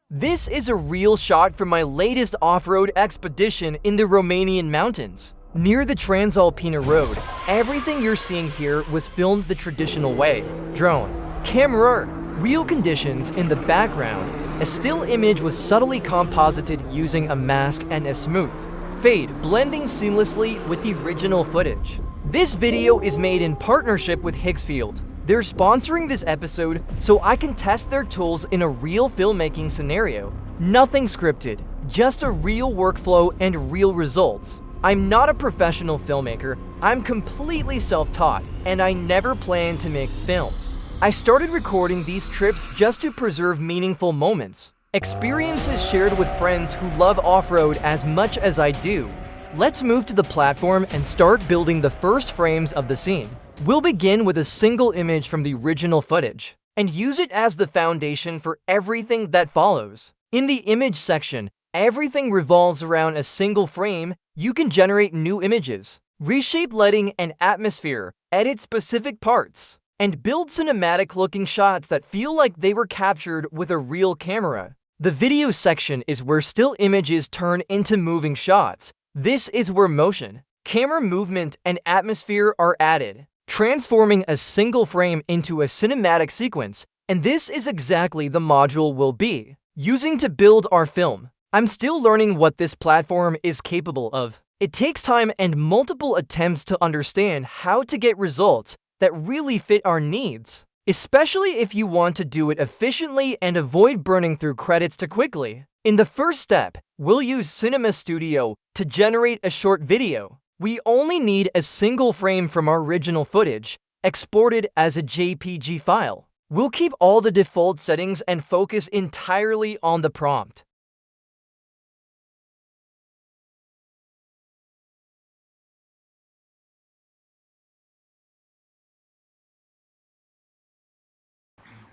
This is a real shot from my latest off-road expedition in the Romanian mountains. Near the Transalpina road, everything you're seeing here was filmed the traditional way. Drone, camera, real conditions in the background. A still image was subtly composited using a mask and a smooth fade, blending seamlessly with the original footage. This video is made in partnership with Higgsfield. They're sponsoring this episode so I can test their tools in a real filmmaking scenario. Nothing scripted, just a real workflow and real results. I'm not a professional filmmaker, I'm completely self-taught, and I never planned to make films. I started recording these trips just to preserve meaningful moments. Experiences shared with friends who love off-road as much as I do. Let's move to the platform and start building the first frames of the scene. We'll begin with a single image from the original footage and use it as the foundation for everything that follows. In the image section, everything revolves around a single frame. You can generate new images, reshape lighting and atmosphere, edit specific parts, and build cinematic-looking shots that feel like they were captured with a real camera. The video section is where still images turn into moving shots. This is where motion, camera movement, and atmosphere are added, transforming a single frame into a cinematic sequence, and this is exactly the module we'll be using to build our film. I'm still learning what this platform is capable of. It takes time and multiple attempts to understand how to get results that really fit our needs, especially if you want to do it efficiently and avoid burning through credits too quickly. In the first step, we'll use Cinema Studio to generate a short video. We only need a single frame from our original footage, exported as a JPG file. We'll keep all the default settings and focus entirely on the prompt.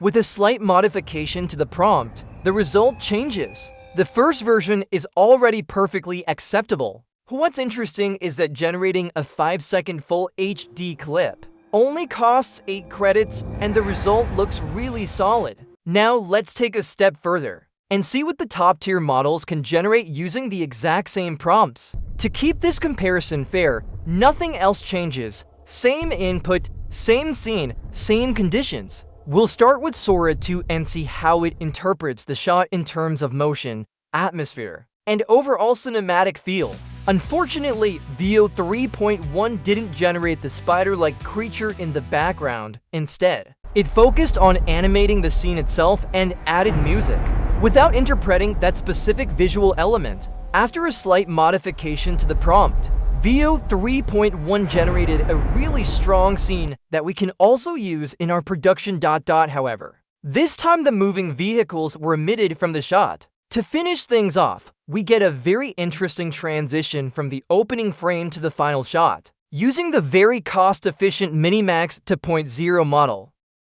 With a slight modification to the prompt, the result changes. The first version is already perfectly acceptable. What's interesting is that generating a 5-second full HD clip only costs 8 credits and the result looks really solid. Now let's take a step further and see what the top-tier models can generate using the exact same prompts. To keep this comparison fair, nothing else changes. Same input, same scene, same conditions. We'll start with Sora 2 and see how it interprets the shot in terms of motion, atmosphere, and overall cinematic feel. Unfortunately, VO 3.1 didn't generate the spider-like creature in the background. Instead, it focused on animating the scene itself and added music, without interpreting that specific visual element. After a slight modification to the prompt, VO 3.1 generated a really strong scene that we can also use in our production. However, this time the moving vehicles were omitted from the shot. To finish things off, we get a very interesting transition from the opening frame to the final shot, using the very cost-efficient Minimax 2.0 model.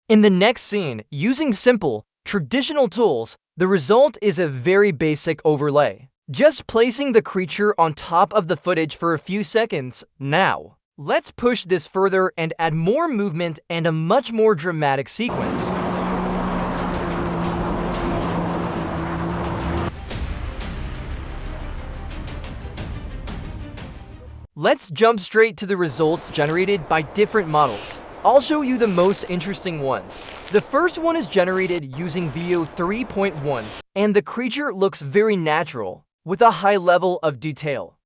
In the next scene, using simple, traditional tools, the result is a very basic overlay, just placing the creature on top of the footage for a few seconds. Now, let's push this further and add more movement and a much more dramatic sequence. Let's jump straight to the results generated by different models. I'll show you the most interesting ones. The first one is generated using VO 3.1, and the creature looks very natural, with a high level of detail.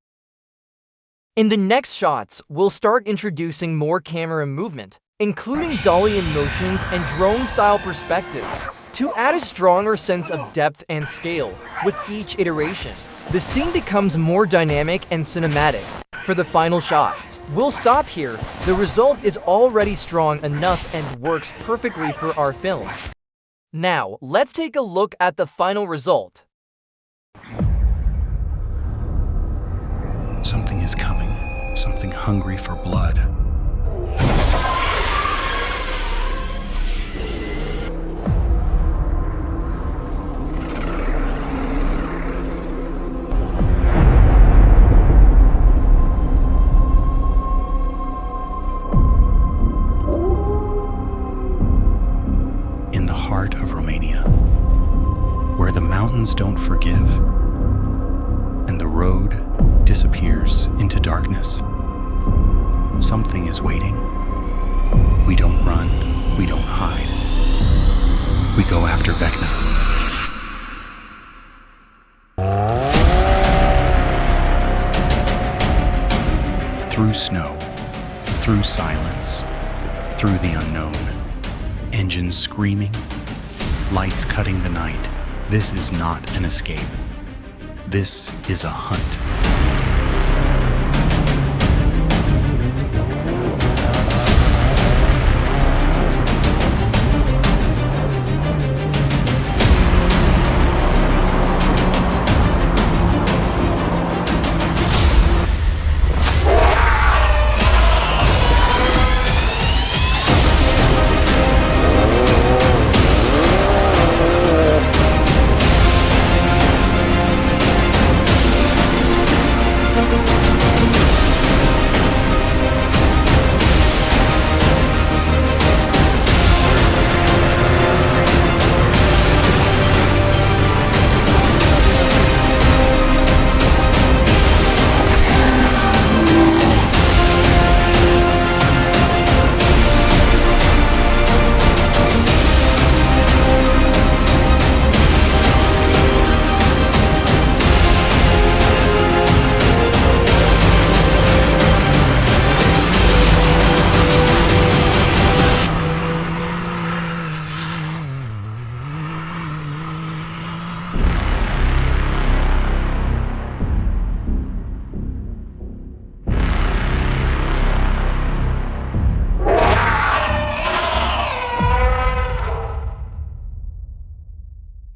In the next shots, we'll start introducing more camera movement, including dolly-in motions and drone-style perspectives, to add a stronger sense of depth and scale with each iteration. The scene becomes more dynamic and cinematic. For the final shot, we'll stop here. The result is already strong enough and works perfectly for our film. Now, let's take a look at the final result. Something is coming, something hungry for blood. In the heart of Romania, where the mountains mountains don't forgive, and the road disappears into darkness. Something is waiting. We don't run, we don't hide. We go after Vecna. Through snow, through silence, through the unknown. Engines screaming, lights cutting the night. This is not an escape. This is a hunt.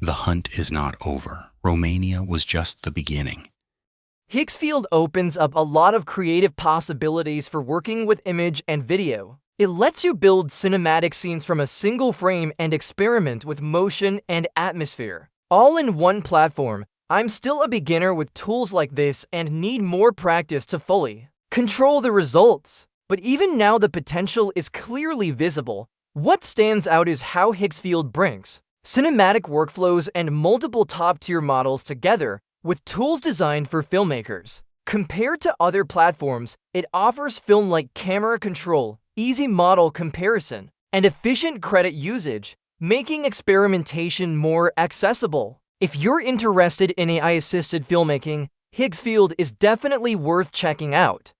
The hunt is not over. Romania was just the beginning. Higgsfield opens up a lot of creative possibilities for working with image and video. It lets you build cinematic scenes from a single frame and experiment with motion and atmosphere, all in one platform. I'm still a beginner with tools like this and need more practice to fully control the results. But even now the potential is clearly visible. What stands out is how Higgsfield brings cinematic workflows and multiple top-tier models together with tools designed for filmmakers. Compared to other platforms, it offers film-like camera control, easy model comparison, and efficient credit usage, making experimentation more accessible. If you're interested in AI-assisted filmmaking, Higgsfield is definitely worth checking out.